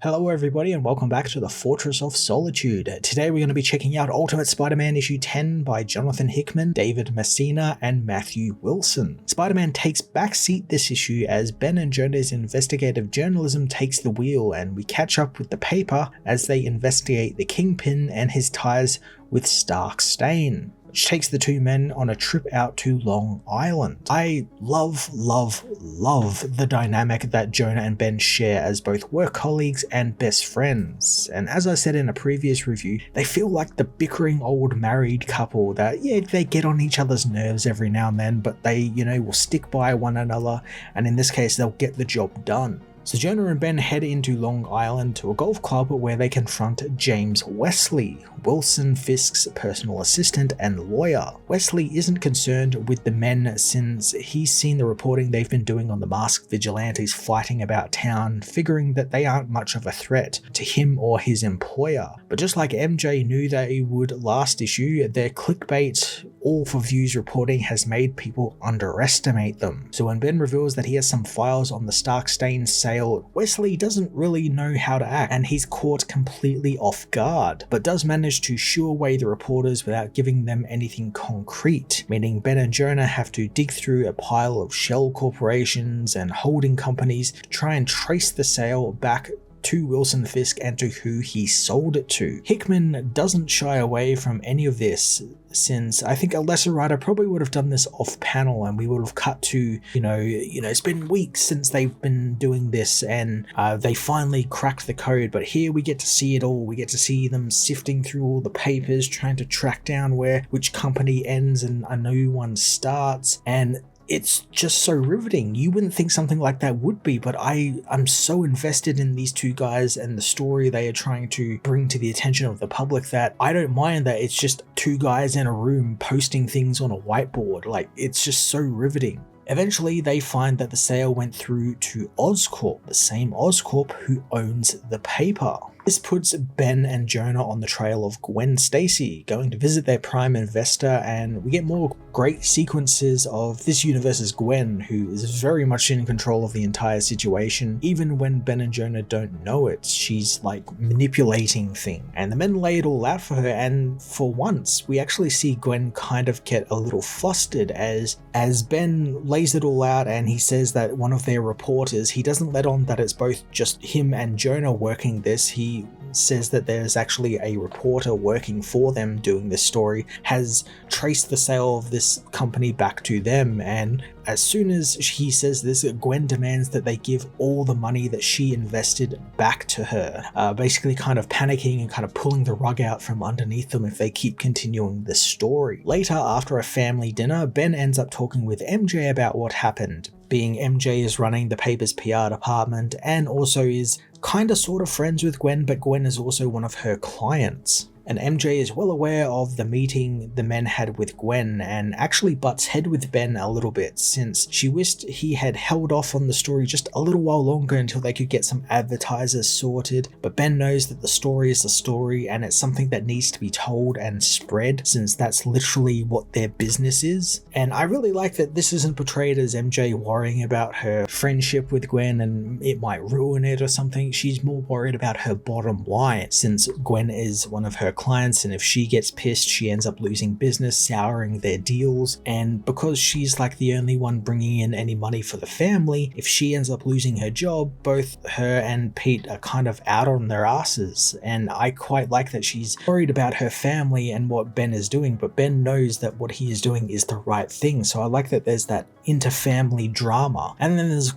Hello everybody and welcome back to the Fortress of Solitude. Today we're going to be checking out Ultimate Spider-Man issue 10 by Jonathan Hickman, David Messina, and Matthew Wilson. Spider-Man takes backseat this issue as Ben and Jonah's investigative journalism takes the wheel, and we catch up with the paper as they investigate the Kingpin and his ties with Stark Stane, which takes the two men on a trip out to Long Island. I love the dynamic that Jonah and Ben share as both work colleagues and best friends. And as I said in a previous review, they feel like the bickering old married couple that, they get on each other's nerves every now and then, but they, will stick by one another, and in this case, they'll get the job done. So Jonah and Ben head into Long Island to a golf club where they confront James Wesley, Wilson Fisk's personal assistant and lawyer. Wesley isn't concerned with the men since he's seen the reporting they've been doing on the masked vigilantes fighting about town, figuring that they aren't much of a threat to him or his employer. But just like MJ knew they would last issue, their clickbait all for views reporting has made people underestimate them. So when Ben reveals that he has some files on the Stark Stane sale, Wesley doesn't really know how to act, and he's caught completely off guard, but does manage to shoo away the reporters without giving them anything concrete, meaning Ben and Jonah have to dig through a pile of shell corporations and holding companies to try and trace the sale back to Wilson Fisk and to who he sold it to. Hickman doesn't shy away from any of this, since I think a lesser writer probably would have done this off panel and we would have cut to, it's been weeks since they've been doing this and they finally cracked the code, but here we get to see it all. We get to see them sifting through all the papers, trying to track down which company ends and a new one starts, and it's just so riveting. You wouldn't think something like that would be, but I'm so invested in these two guys and the story they are trying to bring to the attention of the public that I don't mind that it's just two guys in a room posting things on a whiteboard. Like, it's just so riveting. Eventually, they find that the sale went through to Oscorp, the same Oscorp who owns the paper. This puts Ben and Jonah on the trail of Gwen Stacy, going to visit their prime investor, and we get more great sequences of this universe's Gwen, who is very much in control of the entire situation. Even when Ben and Jonah don't know it, she's like manipulating things. And the men lay it all out for her, and for once, we actually see Gwen kind of get a little flustered as Ben lays it all out and he says that one of their reporters, he doesn't let on that it's both just him and Jonah working this. He says that there's actually a reporter working for them doing this story, has traced the sale of this company back to them, and as soon as he says this, Gwen demands that they give all the money that she invested back to her, basically kind of panicking and kind of pulling the rug out from underneath them if they keep continuing the story. Later, after a family dinner, Ben ends up talking with MJ about what happened, being MJ is running the paper's PR department and also is kind of sort of friends with Gwen, but Gwen is also one of her clients. And MJ is well aware of the meeting the men had with Gwen and actually butts head with Ben a little bit, since she wished he had held off on the story just a little while longer until they could get some advertisers sorted. But Ben knows that the story is the story and it's something that needs to be told and spread, since that's literally what their business is. And I really like that this isn't portrayed as MJ worrying about her friendship with Gwen and it might ruin it or something. She's more worried about her bottom line, since Gwen is one of her clients, and if she gets pissed, she ends up losing business, souring their deals. And because she's like the only one bringing in any money for the family, if she ends up losing her job, both her and Pete are kind of out on their asses. And I quite like that she's worried about her family and what Ben is doing, but Ben knows that what he is doing is the right thing. So I like that there's that inter-family drama. And then there's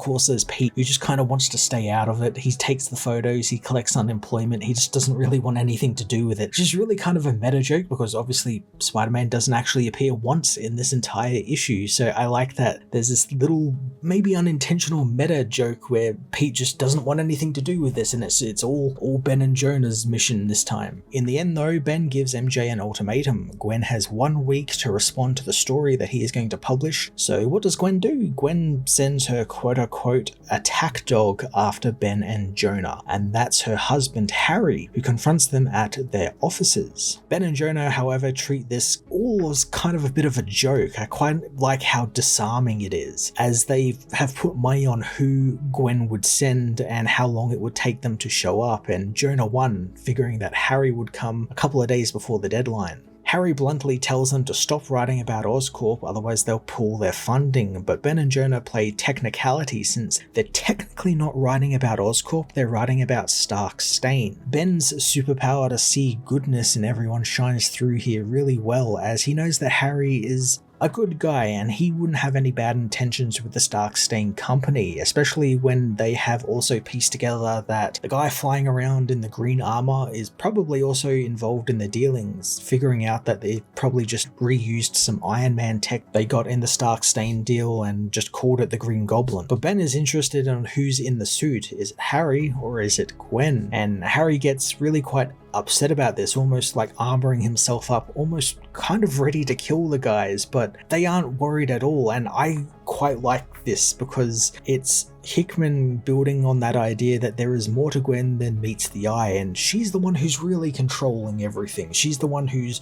Pete, who just kind of wants to stay out of it. He takes the photos, he collects unemployment, he just doesn't really want anything to do with it. Which is really kind of a meta joke, because obviously Spider-Man doesn't actually appear once in this entire issue. So I like that there's this little, maybe unintentional meta joke where Pete just doesn't want anything to do with this, and it's all Ben and Jonah's mission this time. In the end though, Ben gives MJ an ultimatum. Gwen has 1 week to respond to the story that he is going to publish. So what does Gwen do? Gwen sends her quote-unquote attack dog after Ben and Jonah, and that's her husband Harry, who confronts them at their office officers. Ben and Jonah, however, treat this all as kind of a bit of a joke. I quite like how disarming it is, as they have put money on who Gwen would send and how long it would take them to show up, and Jonah won, figuring that Harry would come a couple of days before the deadline. Harry bluntly tells them to stop writing about Oscorp, otherwise they'll pull their funding, but Ben and Jonah play technicality since they're technically not writing about Oscorp, they're writing about Stark Stain. Ben's superpower to see goodness in everyone shines through here really well, as he knows that Harry is a good guy and he wouldn't have any bad intentions with the Stark Stain company, especially when they have also pieced together that the guy flying around in the green armor is probably also involved in the dealings, figuring out that they probably just reused some Iron Man tech they got in the Stark Stain deal and just called it the Green Goblin. But Ben is interested in who's in the suit. Is it Harry or is it Gwen? And Harry gets really quite upset about this, almost like armoring himself up, almost kind of ready to kill the guys, but they aren't worried at all. And I quite like this because it's Hickman building on that idea that there is more to Gwen than meets the eye, and she's the one who's really controlling everything. She's the one who's,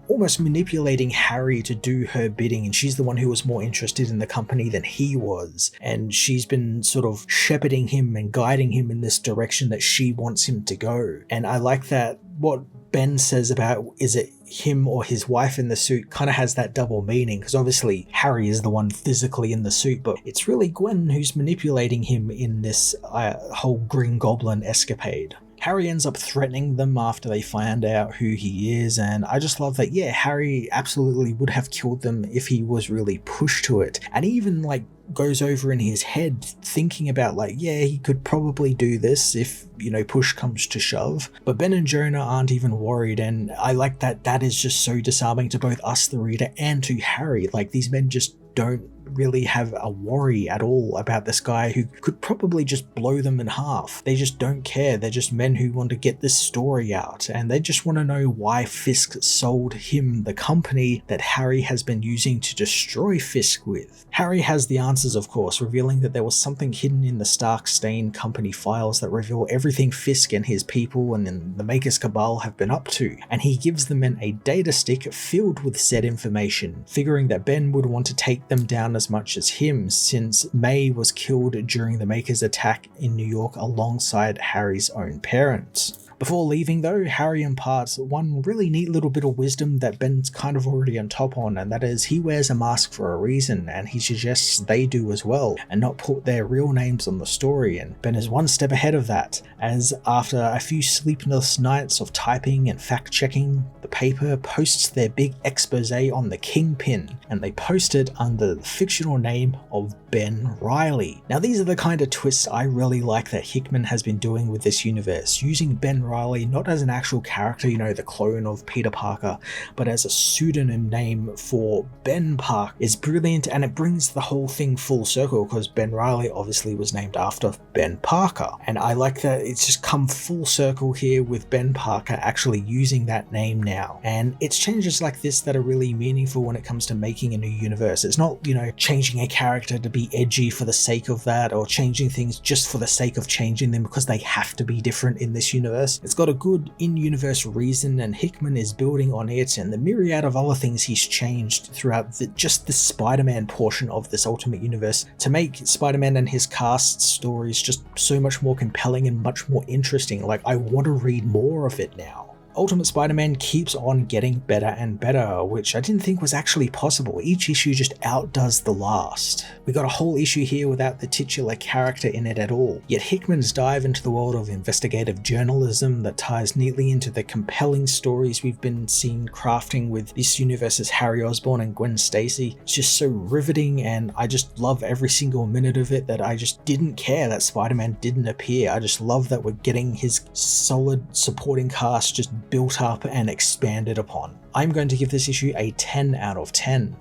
almost manipulating Harry to do her bidding, and she's the one who was more interested in the company than he was, and she's been sort of shepherding him and guiding him in this direction that she wants him to go. And I like that what Ben says about is it him or his wife in the suit kind of has that double meaning, because obviously Harry is the one physically in the suit, but it's really Gwen who's manipulating him in this whole Green Goblin escapade. Harry ends up threatening them after they find out who he is, and I just love that, Harry absolutely would have killed them if he was really pushed to it. And he even goes over in his head thinking about he could probably do this if, push comes to shove. But Ben and Jonah aren't even worried, and I like that is just so disarming to both us, the reader, and to Harry. These men just don't really have a worry at all about this guy who could probably just blow them in half. They just don't care. They're just men who want to get this story out, and they just want to know why Fisk sold him the company that Harry has been using to destroy Fisk with. Harry has the answers, of course, revealing that there was something hidden in the Stark Stain company files that reveal everything Fisk and his people and the Maker's Cabal have been up to, and he gives the men a data stick filled with said information, figuring that Ben would want to take them down as much as him, since May was killed during the Maker's attack in New York alongside Harry's own parents. Before leaving though, Harry imparts one really neat little bit of wisdom that Ben's kind of already on top on, and that is he wears a mask for a reason, and he suggests they do as well, and not put their real names on the story, and Ben is one step ahead of that, as after a few sleepless nights of typing and fact-checking, the paper posts their big expose on the Kingpin, and they post it under the fictional name of Ben Reilly. Now these are the kind of twists I really like that Hickman has been doing with this universe, using Ben Reilly not as an actual character, the clone of Peter Parker, but as a pseudonym name for Ben Parker is brilliant, and it brings the whole thing full circle because Ben Reilly obviously was named after Ben Parker, and I like that it's just come full circle here with Ben Parker actually using that name now. And it's changes like this that are really meaningful when it comes to making a new universe. It's not, changing a character to be edgy for the sake of that, or changing things just for the sake of changing them because they have to be different in this universe. It's got a good in-universe reason, and Hickman is building on it and the myriad of other things he's changed throughout just the Spider-Man portion of this Ultimate Universe to make Spider-Man and his cast's stories just so much more compelling and much more interesting. I want to read more of it now. Ultimate Spider-Man keeps on getting better and better, which I didn't think was actually possible. Each issue just outdoes the last. We got a whole issue here without the titular character in it at all, yet Hickman's dive into the world of investigative journalism that ties neatly into the compelling stories we've been seeing crafting with this universe's Harry Osborn and Gwen Stacy. It's just so riveting, and I just love every single minute of it that I just didn't care that Spider-Man didn't appear. I just love that we're getting his solid supporting cast just built up and expanded upon. I'm going to give this issue a 10 out of 10.